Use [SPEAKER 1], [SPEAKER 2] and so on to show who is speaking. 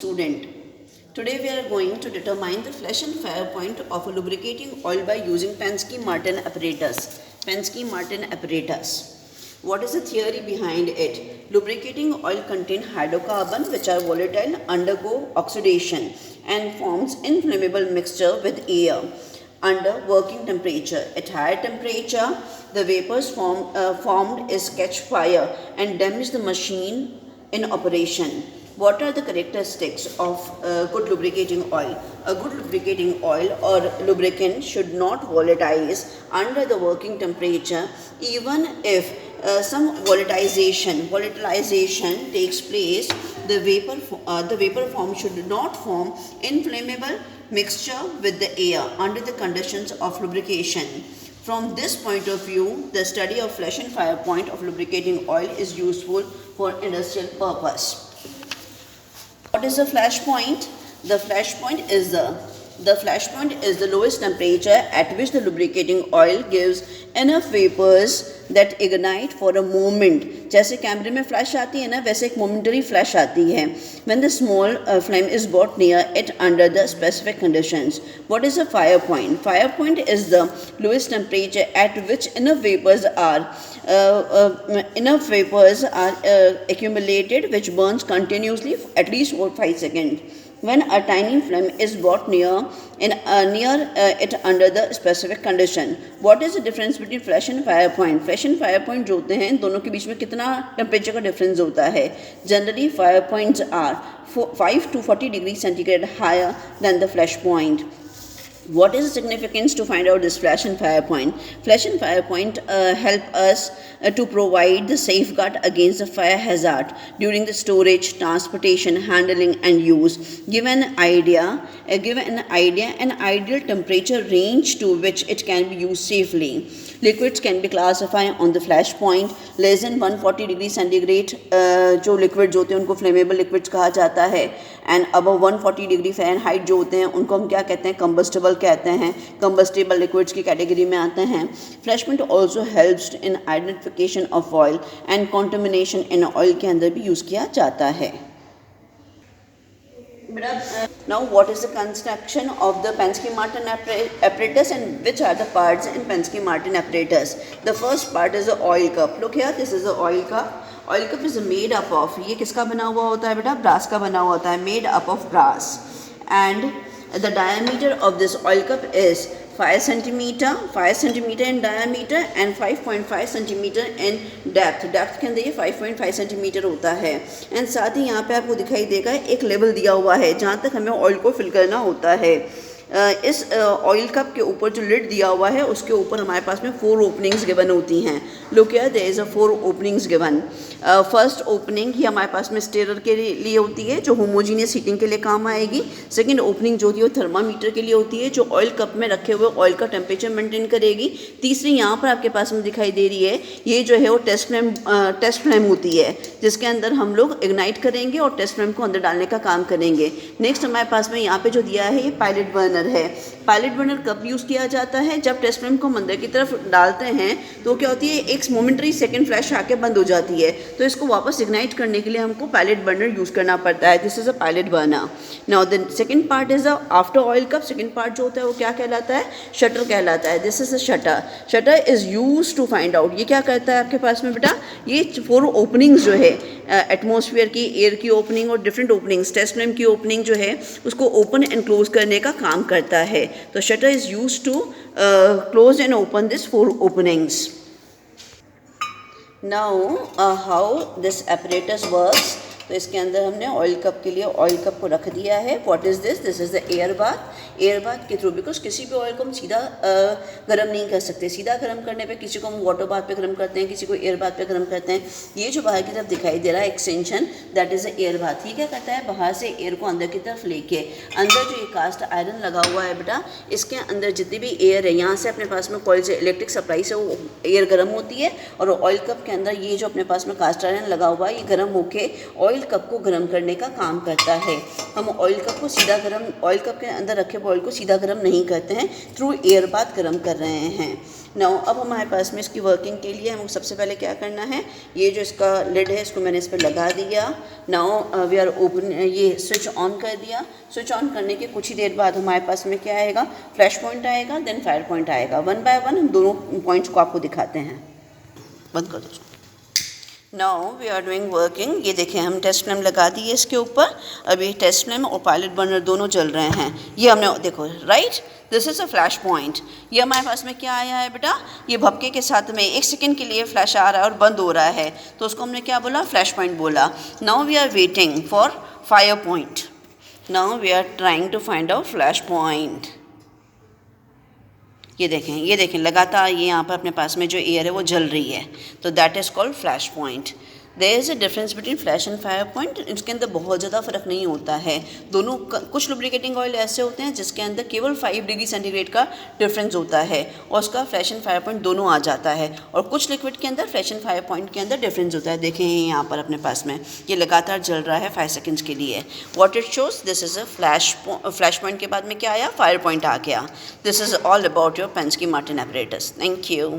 [SPEAKER 1] Student. Today we are going to determine the flash and fire point of a lubricating oil by using Penske-Martin apparatus. Penske-Martin apparatus. What is the theory behind it? Lubricating oil contain hydrocarbon which are volatile, undergo oxidation and forms inflammable mixture with air under working temperature. At higher temperature, the vapors formed is catch fire and damage the machine in operation. What are the characteristics of good lubricating oil? A good lubricating oil or lubricant should not volatilize under the working temperature, even if some volatilization takes place. The vapor form should not form inflammable mixture with the air under the conditions of lubrication. From this point of view, the study of flash and fire point of lubricating oil is useful for industrial purpose. What is the flash point? The flash point is the lowest temperature at which the lubricating oil gives enough vapors that ignite for a moment. जैसे कैमरे में flash आती है ना, वैसे एक momentary flash आती है. When the small flame is brought near it under the specific conditions. What is a fire point? Fire point is the lowest temperature at which enough vapors are accumulated which burns continuously at least for 5 seconds. When a tiny flame is brought near it under the specific condition. What is the difference between flash and fire point? Flash and fire point जो होते हैं, इन दोनों के बीच में कितना temperature का difference होता है? Generally fire points are 5 to 40 degrees centigrade higher than the flash point. What is the significance to find out this flash and fire point? Flash and fire point help us to provide the safeguard against the fire hazard during the storage, transportation, handling and use. Give an ideal temperature range to which it can be used safely. Liquids can be classified on the flash point. Less than 140 degree centigrade जो liquids होते हैं उनको flammable liquids कहा जाता है, and above 140 degree Fahrenheit जो होते हैं उनको हम क्या कहते हैं? Combustible कहते हैं. Combustible liquids की कैटेगरी में आते हैं. Flash point also helps in identification of oil and contamination in oil के अंदर भी यूज़ किया जाता है. Now, what is the construction of the Penske-Martin apparatus and which are the parts in Penske-Martin apparatus? The first part is the oil cup. Look here, this is the oil cup. Oil cup is made up of, ये किसका बना हुआ होता है बेटा? Brass का बना हुआ होता है, made up of brass. And the diameter of this oil cup is 5 centimeter in diameter and 5.5 centimeter in depth. Depth के अंदर ये 5.5 centimeter होता है. एंड साथ ही यहाँ पे आपको दिखाई देगा एक लेवल दिया हुआ है जहाँ तक हमें ऑयल को फिल करना होता है. इस ऑयल कप के ऊपर जो लिड दिया हुआ है उसके ऊपर हमारे पास में 4 ओपनिंग्स गिवन होती हैं. Look here, there is a 4 openings given. First opening ही हमारे पास में स्टेरर के लिए होती है जो होमोजीनियस हीटिंग के लिए काम आएगी. सेकंड ओपनिंग जो होती है वो थर्मामीटर के लिए होती है जो ऑयल कप में रखे हुए ऑयल का टेम्परेचर मेंटेन करेगी. तीसरी यहाँ पर आपके पास में दिखाई दे रही है, ये जो है वो टेस्ट फ्लेम होती है जिसके अंदर हम लोग इग्नाइट करेंगे और टेस्ट फ्लेम को अंदर डालने का काम करेंगे. नेक्स्ट हमारे पास में यहाँ पे जो दिया है ये पायलट बर्नर है. पायलट बर्नर कब यूज़ किया जाता है? जब टेस्ट फ्लेम को हम अंदर की तरफ डालते हैं तो क्या होती है, एक मोमेंटरी सेकंड फ्लैश आके बंद हो जाती है, तो इसको वापस इग्नाइट करने के लिए हमको पायलट बर्नर यूज़ करना पड़ता है. This is a pilot burner. Now the second part is after oil cup. Second part जो होता है वो क्या कहलाता है? शटर कहलाता है. This is a shutter. Shutter is use to find out. ये क्या करता है आपके पास में बेटा? ये 4 ओपनिंग्स जो है एटमॉस्फेयर की, एयर की ओपनिंग और डिफरेंट ओपनिंग्स, टेस्ट फ्लेम की ओपनिंग जो है उसको ओपन एंड क्लोज करने का काम करता है. तो shutter is use to close and open this 4 openings. Now how this apparatus works. तो इसके अंदर हमने ऑयल कप के लिए ऑयल कप को रख दिया है. What is this? This is the air bath. Air bath के थ्रू, बिकॉज किसी भी ऑयल को हम सीधा गर्म नहीं कर सकते. सीधा गर्म करने पे किसी को हम वाटर बाथ पे गर्म करते हैं, किसी को एयर बाथ पे गर्म करते हैं. ये जो बाहर की तरफ दिखाई दे रहा है extension, that is the air bath. ये क्या करता है? बाहर से एयर को अंदर की तरफ लेके अंदर जो ये कास्ट आयरन लगा हुआ है बेटा, इसके अंदर जितनी भी एयर है यहाँ से अपने पास में कॉइल से इलेक्ट्रिक सप्लाई से वो एयर गर्म होती है और ऑयल कप के अंदर ये जो अपने पास में कास्ट आयरन लगा हुआ है ये गर्म होके ऑयल कप को गर्म करने का काम करता है. हम ऑयल कप को सीधा गर्म, ऑयल कप के अंदर रखे ऑयल को सीधा गर्म नहीं करते हैं, थ्रू एयर बाथ गर्म कर रहे हैं। नाउ अब हमारे पास में इसकी वर्किंग के लिए हमको सबसे पहले क्या करना है, ये जो इसका लिड है इसको मैंने इस पर लगा दिया। नाउ वी आर ओपन, ये स्विच ऑन कर दिया। स्विच ऑन करने के कुछ ही देर बाद हमारे पास में क्या आएगा, फ्लैश पॉइंट आएगा, देन फायर पॉइंट आएगा। वन बाय वन हम दोनों पॉइंट्स को आपको दिखाते हैं। बंद कर दो। Now we are doing working. ये देखें हम टेस्ट फ्लेम लगा दी है इसके ऊपर। अभी टेस्ट फ्लेम और पायलट बर्नर दोनों चल रहे हैं। ये हमने देखो, right, this is a flash point. ये हमारे पास में क्या आया है बेटा, ये भपके के साथ में 1 सेकेंड के लिए फ्लैश आ रहा है और बंद हो रहा है, तो उसको हमने क्या बोला, फ्लैश पॉइंट बोला। Now we are waiting for fire point. Now we are trying to find out flash point. ये देखें लगातार ये यहाँ पर अपने पास में जो एयर है वो जल रही है, तो that is called flash point. There is a difference between flash and fire point. इसके अंदर बहुत ज़्यादा फ़र्क नहीं होता है दोनों का। कुछ लुब्रिकेटिंग ऑयल ऐसे होते हैं जिसके अंदर केवल 5 डिग्री सेंटीग्रेड का डिफरेंस होता है और उसका फ्लैश एंड फायर पॉइंट दोनों आ जाता है, और कुछ लिक्विड के अंदर फ्लैश एंड फायर पॉइंट के अंदर डिफरेंस होता है। देखें यहाँ पर अपने पास में ये लगातार जल रहा है 5 सेकेंड्स के लिए। What it shows, this is a flash point के बाद में क्या आया, फायर पॉइंट आ गया। This is all about your Pensky Martin apparatus. Thank you.